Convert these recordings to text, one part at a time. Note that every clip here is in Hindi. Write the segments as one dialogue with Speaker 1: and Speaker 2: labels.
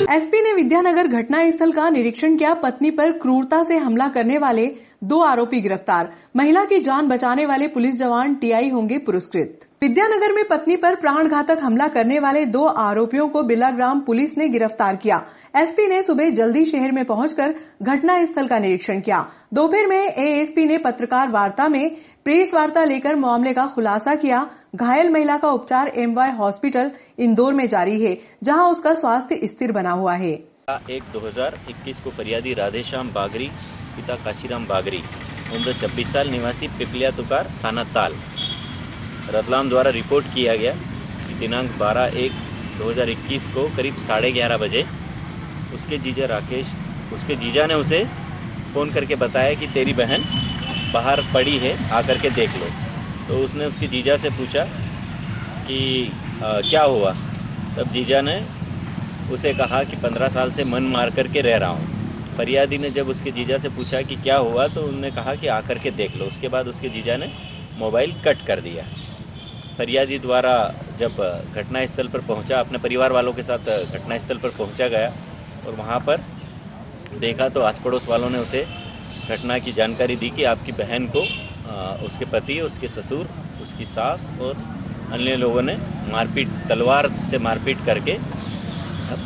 Speaker 1: एसपी ने विद्यानगर घटनास्थल का निरीक्षण किया। पत्नी पर क्रूरता से हमला करने वाले 2 आरोपी गिरफ्तार। महिला की जान बचाने वाले पुलिस जवान टीआई होंगे पुरस्कृत। विद्यानगर में पत्नी पर प्राणघातक हमला करने वाले 2 आरोपियों को बिरलाग्राम पुलिस ने गिरफ्तार किया। एसपी ने सुबह जल्दी शहर में पहुंचकर घटनास्थल का निरीक्षण किया। दोपहर में एएसपी ने पत्रकार वार्ता में प्रेस वार्ता लेकर मामले का खुलासा किया। घायल महिला का उपचार एमवाय हॉस्पिटल इंदौर में जारी है, जहां उसका स्वास्थ्य स्थिर बना हुआ है।
Speaker 2: 1/2021 को फरियादी राधेश्याम बागरी पिता काशीराम बागरी उम्र 26 साल निवासी पिपलिया तुकार थाना ताल रतलाम द्वारा रिपोर्ट किया गया कि दिनांक 12/1/2021 को करीब 11:30 बजे उसके जीजा ने उसे फ़ोन करके बताया कि तेरी बहन बाहर पड़ी है, आकर के देख लो। तो उसने उसके जीजा से पूछा कि क्या हुआ। तब जीजा ने उसे कहा कि 15 साल से मन मार करके रह रहा हूँ। फरियादी ने जब उसके जीजा से पूछा कि क्या हुआ तो उन्होंने कहा कि आकर के देख लो। उसके बाद उसके जीजा ने मोबाइल कट कर दिया। फरियादी द्वारा जब घटनास्थल पर पहुंचा, अपने परिवार वालों के साथ घटनास्थल पर पहुंचा गया और वहां पर देखा तो आस पड़ोस वालों ने उसे घटना की जानकारी दी कि आपकी बहन को उसके पति, उसके ससुर, उसकी सास और अन्य लोगों ने मारपीट, तलवार से मारपीट करके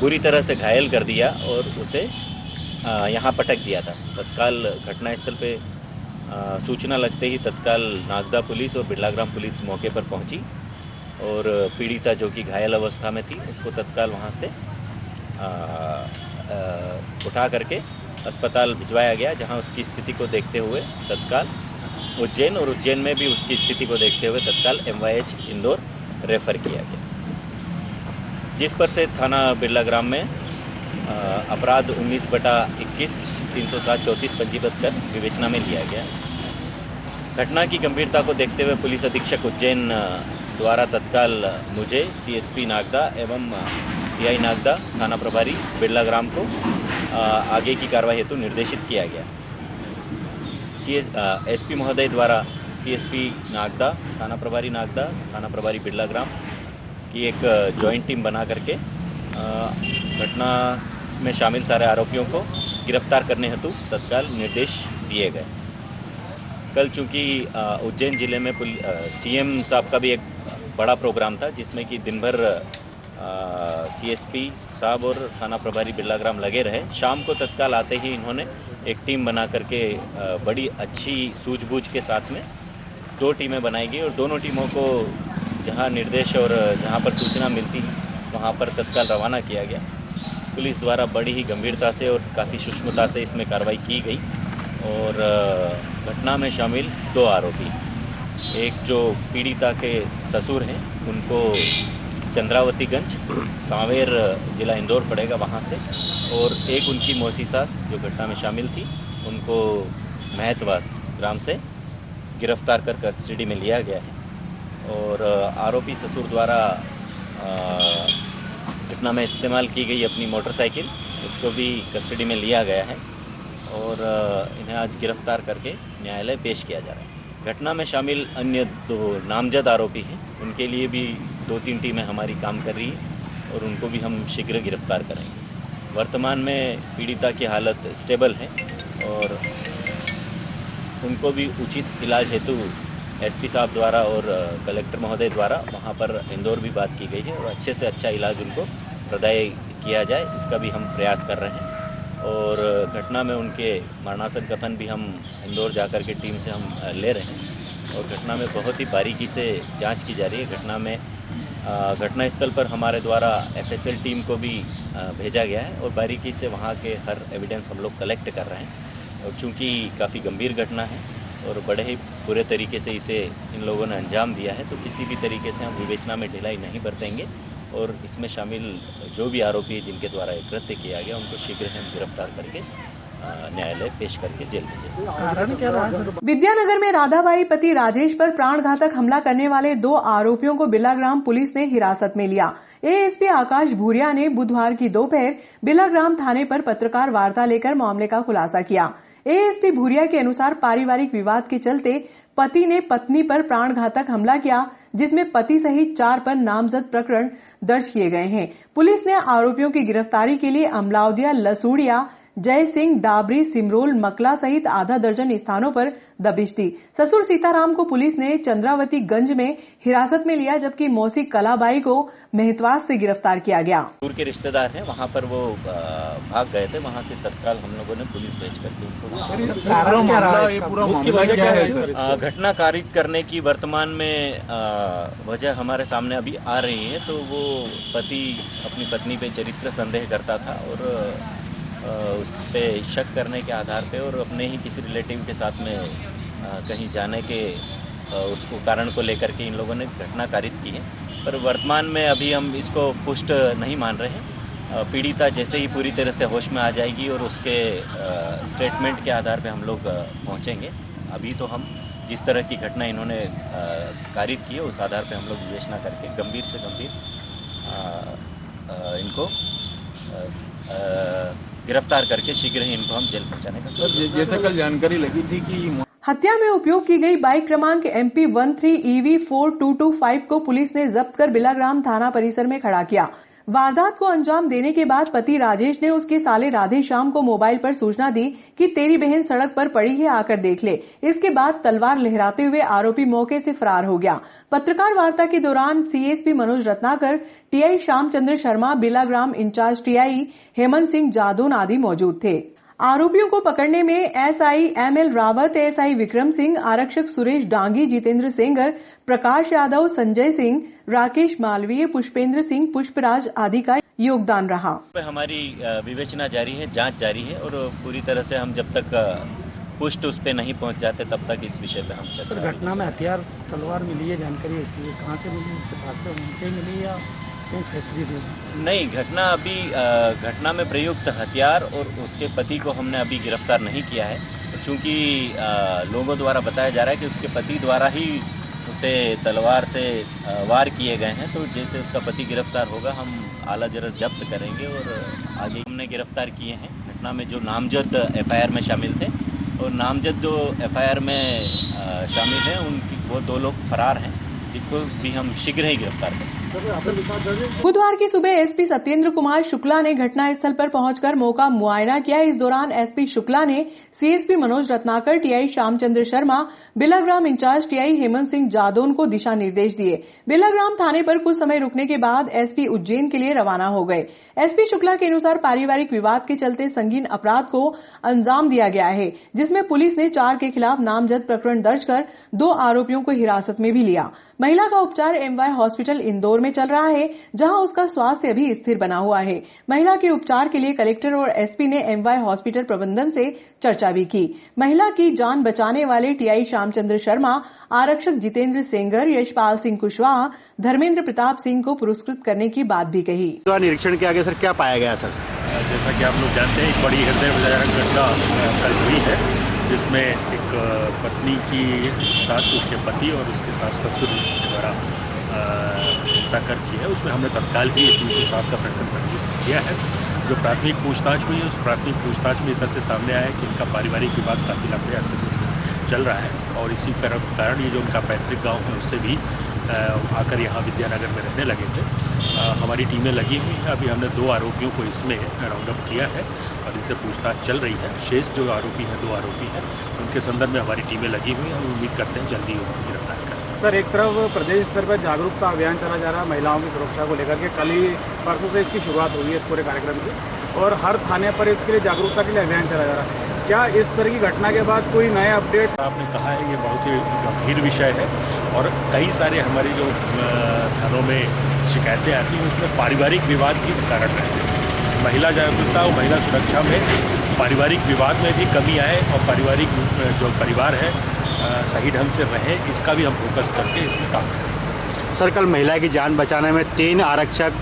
Speaker 2: बुरी तरह से घायल कर दिया और उसे यहाँ पटक दिया था। तत्काल घटनास्थल पे सूचना लगते ही तत्काल नागदा पुलिस और बिरलाग्राम पुलिस मौके पर पहुंची और पीड़िता जो कि घायल अवस्था में थी उसको तत्काल वहां से उठा करके अस्पताल भिजवाया गया, जहां उसकी स्थिति को देखते हुए तत्काल उज्जैन और उज्जैन में भी उसकी स्थिति को देखते हुए तत्काल MYH इंदौर रेफर किया गया, जिस पर से थाना बिरलाग्राम में अपराध 19/21 307-34 पंजीबद्ध कर विवेचना में लिया गया। घटना की गंभीरता को देखते हुए पुलिस अधीक्षक उज्जैन द्वारा तत्काल मुझे CSP नागदा एवं TI नागदा थाना प्रभारी बिरलाग्राम को आगे की कार्रवाई हेतु निर्देशित किया गया। SP महोदय द्वारा CSP नागदा, थाना प्रभारी बिरलाग्राम की एक जॉइंट टीम बना करके घटना में शामिल सारे आरोपियों को गिरफ्तार करने हेतु तत्काल निर्देश दिए गए। कल चूँकि उज्जैन जिले में CM साहब का भी एक बड़ा प्रोग्राम था, जिसमें कि दिन भर CSP साहब और थाना प्रभारी बिरलाग्राम लगे रहे। शाम को तत्काल आते ही इन्होंने एक टीम बना करके बड़ी अच्छी सूझबूझ के साथ में 2 टीमें बनाई गई और दोनों टीमों को जहां निर्देश और जहां पर सूचना मिलती वहां पर तत्काल रवाना किया गया। पुलिस द्वारा बड़ी ही गंभीरता से और काफ़ी सूक्ष्मता से इसमें कार्रवाई की गई और घटना में शामिल 2 आरोपी, एक जो पीड़िता के ससुर हैं उनको चंद्रावतीगंज, सांवेर जिला इंदौर पड़ेगा वहाँ से, और एक उनकी मौसी सास जो घटना में शामिल थी उनको महतवास ग्राम से गिरफ्तार कर कस्टडी में लिया गया है। और आरोपी ससुर द्वारा घटना में इस्तेमाल की गई अपनी मोटरसाइकिल, उसको भी कस्टडी में लिया गया है और इन्हें आज गिरफ्तार करके न्यायालय पेश किया जा रहा है। घटना में शामिल अन्य 2 नामजद आरोपी हैं, उनके लिए भी 2-3 टीमें हमारी काम कर रही हैं और उनको भी हम शीघ्र गिरफ्तार करेंगे। वर्तमान में पीड़िता की हालत स्टेबल है और उनको भी उचित इलाज हेतु SP साहब द्वारा और कलेक्टर महोदय द्वारा वहाँ पर इंदौर भी बात की गई है और अच्छे से अच्छा इलाज उनको प्रदाय किया जाए, इसका भी हम प्रयास कर रहे हैं। और घटना में उनके मरणासन्न कथन भी हम इंदौर जाकर के टीम से हम ले रहे हैं और घटना में बहुत ही बारीकी से जांच की जा रही है। घटना में घटनास्थल पर हमारे द्वारा FSL टीम को भी भेजा गया है और बारीकी से वहाँ के हर एविडेंस हम लोग कलेक्ट कर रहे हैं। और चूँकि काफ़ी गंभीर घटना है और बड़े ही बुरे तरीके से इसे इन लोगों ने अंजाम दिया है, तो किसी भी तरीके से हम विवेचना में ढिलाई नहीं बरतेंगे और इसमें शामिल जो भी आरोपी जिनके द्वारा एक कृत्य किया गया उनको शीघ्र हम गिरफ्तार करके न्यायालय पेश करके जेल भेजेंगे।
Speaker 1: कारण क्या रहा सर? विद्यानगर में राधाबाई पति राजेश पर प्राणघातक हमला करने वाले 2 आरोपियों को बिरलाग्राम पुलिस ने हिरासत में लिया। ASP आकाश भूरिया ने बुधवार की दोपहर बिरलाग्राम थाने पर पत्रकार वार्ता लेकर मामले का खुलासा किया। ASP भूरिया के अनुसार पारिवारिक विवाद के चलते पति ने पत्नी पर प्राणघातक हमला किया, जिसमें पति सहित 4 पर नामजद प्रकरण दर्ज किए गए हैं। पुलिस ने आरोपियों की गिरफ्तारी के लिए अमलावदिया, लसूड़िया, जय सिंह, डाबरी, सिमरोल, मकला सहित आधा दर्जन स्थानों पर दबिश दी। ससुर सीताराम को पुलिस ने चंद्रावती गंज में हिरासत में लिया, जबकि मौसी कलाबाई को मेहतवास से गिरफ्तार किया गया।
Speaker 2: दूर के रिश्तेदार हैं, वहां पर वो भाग गए थे। वहां से तत्काल हम लोगों ने पुलिस भेज करके उनको घटना कारित करने की वर्तमान में वजह हमारे सामने अभी आ रही है। तो वो पति अपनी पत्नी पे चरित्र संदेह करता था और उस पे शक करने के आधार पे और अपने ही किसी रिलेटिव के साथ में कहीं जाने के उसको कारण को लेकर के इन लोगों ने घटना कारित की है। पर वर्तमान में अभी हम इसको पुष्ट नहीं मान रहे हैं। पीड़िता जैसे ही पूरी तरह से होश में आ जाएगी और उसके स्टेटमेंट के आधार पे हम लोग पहुंचेंगे। अभी तो हम जिस तरह की घटना इन्होंने कारित की है उस आधार पे हम लोग विवेचना करके गंभीर से गंभीर इनको गिरफ्तार करके शीघ्र ही इनको हम जेल पहुंचाने का।
Speaker 3: जैसा कल जानकारी लगी थी कि
Speaker 1: हत्या में उपयोग की गई बाइक क्रमांक MP 13EV4225 को पुलिस ने जब्त कर बिलाग्राम थाना परिसर में खड़ा किया। वारदात को अंजाम देने के बाद पति राजेश ने उसके साले राधेश्याम को मोबाइल पर सूचना दी कि तेरी बहन सड़क पर पड़ी है, आकर देख ले। इसके बाद तलवार लहराते हुए आरोपी मौके से फरार हो गया। पत्रकार वार्ता के दौरान CSP Manoj Ratnakar, TI Shyamchandra Sharma, Bilagram in charge TI Hemant Singh Jadaun आदि मौजूद थे। आरोपियों को पकड़ने में SI ML Rawat, SI Vikram Singh, आरक्षक सुरेश डांगी, जितेंद्र सेंगर, प्रकाश यादव, संजय सिंह, राकेश मालवीय, पुष्पेंद्र सिंह, पुष्पराज आदि का योगदान रहा।
Speaker 2: हमारी विवेचना जारी है, जांच जारी है और पूरी तरह से हम जब तक पुष्ट उस पे नहीं पहुंच जाते तब तक इस विषय पे हम चर्चा।
Speaker 4: घटना में हथियार तलवार मिली है, जानकारी ऐसी है, कहाँ से मिली, उसके पास से उनसे मिली या
Speaker 2: नहीं? घटना में प्रयुक्त हथियार और उसके पति को हमने अभी गिरफ्तार नहीं किया है, चूँकि लोगों द्वारा बताया जा रहा है कि उसके पति द्वारा ही उसे तलवार से वार किए गए हैं। तो जैसे उसका पति गिरफ्तार होगा हम आला जरर जब्त करेंगे और आगे हमने गिरफ्तार किए हैं। घटना में जो नामजद FIR में शामिल थे और नामजद जो FIR में शामिल हैं उनकी वो 2 लोग फरार हैं, जिनको भी हम शीघ्र ही गिरफ्तार करेंगे।
Speaker 1: बुधवार की सुबह SP सत्येंद्र कुमार शुक्ला ने घटनास्थल पर पहुंचकर मौका मुआयना किया। इस दौरान SP शुक्ला ने CSP Manoj Ratnakar, TI Shyamchandra Sharma, Bilagram in charge TI Hemant Singh Jadaun को दिशा निर्देश दिए। बिलाग्राम थाने पर कुछ समय रुकने के बाद SP उज्जैन के लिए रवाना हो गए। SP शुक्ला के अनुसार पारिवारिक विवाद के चलते संगीन अपराध को अंजाम दिया गया है, जिसमें पुलिस ने 4 के खिलाफ नामजद प्रकरण दर्ज कर 2 आरोपियों को हिरासत में भी लिया। महिला का उपचार MY हॉस्पिटल इंदौर में चल रहा है, जहां उसका स्वास्थ्य अभी स्थिर बना हुआ है। महिला के उपचार के लिए कलेक्टर और SP ने MY हॉस्पिटल प्रबंधन से चर्चा भी की। महिला की जान बचाने वाले TI श्यामचंद्र शर्मा, आरक्षक जितेंद्र सेंगर, यशपाल सिंह कुशवाहा, धर्मेंद्र प्रताप सिंह को पुरस्कृत करने की बात भी कही।
Speaker 5: निरीक्षण के आगे सर क्या पाया गया? सर
Speaker 6: जैसा कि आप लोग जानते हैं, एक बड़ी हृदय विदारक घटना कल हुई है, जिसमें एक पत्नी की साथ उसके पति और उसके सास ससुर द्वारा हिंसा कर की है। उसमें हमने तत्काल ही 307 का प्रकरण पंजीकृत किया है। जो प्राथमिक पूछताछ हुई है उस प्राथमिक पूछताछ में तथ्य सामने आया है कि इनका पारिवारिक विवाद काफ़ी लंबे अरसे से चल रहा है और इसी कारण ये जो उनका पैतृक गांव है उससे भी आकर यहाँ विद्यानगर में रहने लगे थे। हमारी टीमें लगी हुई हैं। अभी हमने 2 आरोपियों को इसमें राउंड अप किया है और इनसे पूछताछ चल रही है। शेष जो आरोपी हैं 2 आरोपी हैं, उनके संदर्भ में हमारी टीमें लगी हुई हैं। हम उम्मीद करते हैं जल्दी उनको गिरफ्तार करें।
Speaker 4: सर, एक तरफ प्रदेश स्तर पर जागरूकता अभियान चला जा रहा है महिलाओं की सुरक्षा को लेकर के। कल ही परसों से इसकी शुरुआत हुई है इस पूरे कार्यक्रम की और हर थाने पर इसके लिए जागरूकता के लिए अभियान चला जा रहा है। क्या इस तरह की घटना के बाद कोई नए अपडेट्स?
Speaker 6: आपने कहा है ये बहुत ही गंभीर विषय है और कई सारे हमारी जो थानों में शिकायतें आती हैं उसमें पारिवारिक विवाद भी कारण रहे हैं। महिला जागरूकता और महिला सुरक्षा में पारिवारिक विवाद में भी कमी आए और पारिवारिक जो परिवार है सही ढंग से रहे, इसका भी हम फोकस करके इसमें काम करें।
Speaker 5: सर, कल महिला की जान बचाने में 3 आरक्षक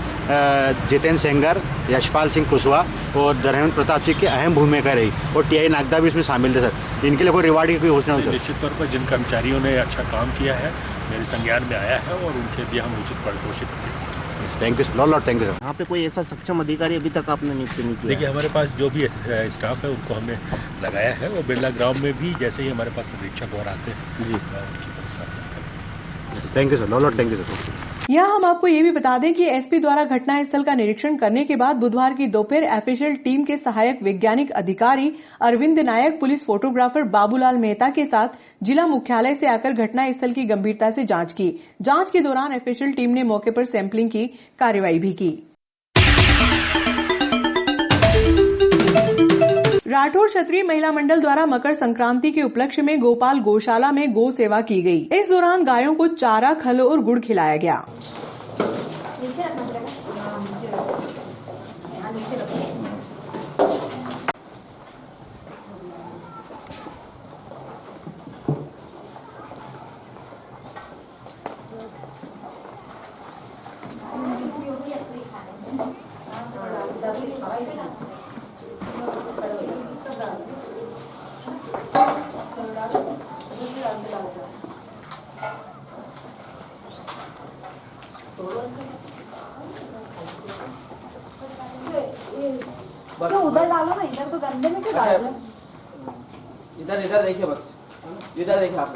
Speaker 5: जितेंद्र सेंगर, यशपाल सिंह कुशवाहा और धर्मेंद्र प्रताप सिंह की अहम भूमिका रही और TI नागदा भी इसमें शामिल थे। सर, इनके लिए कोई रिवार्ड की कोई घोषणा हुई?
Speaker 6: निश्चित तौर पर जिन कर्मचारियों ने अच्छा काम किया है मेरे संज्ञान में आया है और उनके लिए हम उचित पारितोषिक देंगे।
Speaker 5: Thank you Lord, thank you sir.
Speaker 7: यहाँ पे कोई ऐसा सक्षम अधिकारी अभी तक आपने नियुक्त नहीं किया?
Speaker 6: देखिए, हमारे पास जो भी स्टाफ है उनको हमने लगाया है, और बिरला ग्राउंड में भी जैसे ही हमारे पास निरीक्षक और आते हैं
Speaker 5: जी,
Speaker 6: उनकी व्यवस्था करेंगे।
Speaker 5: Thank you sir Lord, thank you sir.
Speaker 1: यहाँ हम आपको ये भी बता दें कि एसपी द्वारा घटनास्थल का निरीक्षण करने के बाद बुधवार की दोपहर ऑफिशियल टीम के सहायक वैज्ञानिक अधिकारी अरविंद नायक पुलिस फोटोग्राफर बाबूलाल मेहता के साथ जिला मुख्यालय से आकर घटनास्थल की गंभीरता से जांच की। जांच के दौरान ऑफिशियल टीम ने मौके पर सैंपलिंग की कार्रवाई भी की। राठौर क्षत्रिय महिला मंडल द्वारा मकर संक्रांति के उपलक्ष्य में गोपाल गौशाला में गौ सेवा की गई। इस दौरान गायों को चारा, खल और गुड़ खिलाया गया।
Speaker 8: तो उधर डालो ना, इधर तो गंदे में क्यों डाल रहे हो?
Speaker 9: इधर देखिए, बस इधर देखिए आप।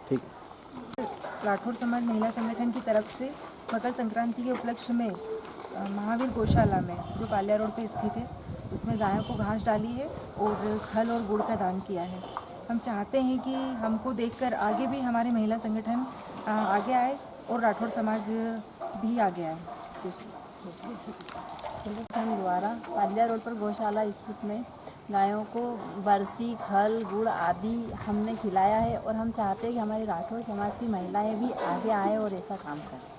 Speaker 5: ठीक।
Speaker 8: राठौर समाज महिला संगठन की तरफ से मकर संक्रांति के उपलक्ष्य में महावीर गौशाला में जो कालिया रोड पे स्थित है उसमें गायों को घास डाली है और खल और गुड़ का दान किया है। हम चाहते हैं कि हमको देखकर आगे भी हमारे महिला संगठन आगे आए और राठौर समाज भी आगे आए। संगठन द्वारा कालिया रोड पर गौशाला स्थित में गायों को बरसी, खल, गुड़ आदि हमने खिलाया है और हम चाहते हैं कि हमारे राठौर समाज की महिलाएं भी आगे आए और ऐसा काम करें।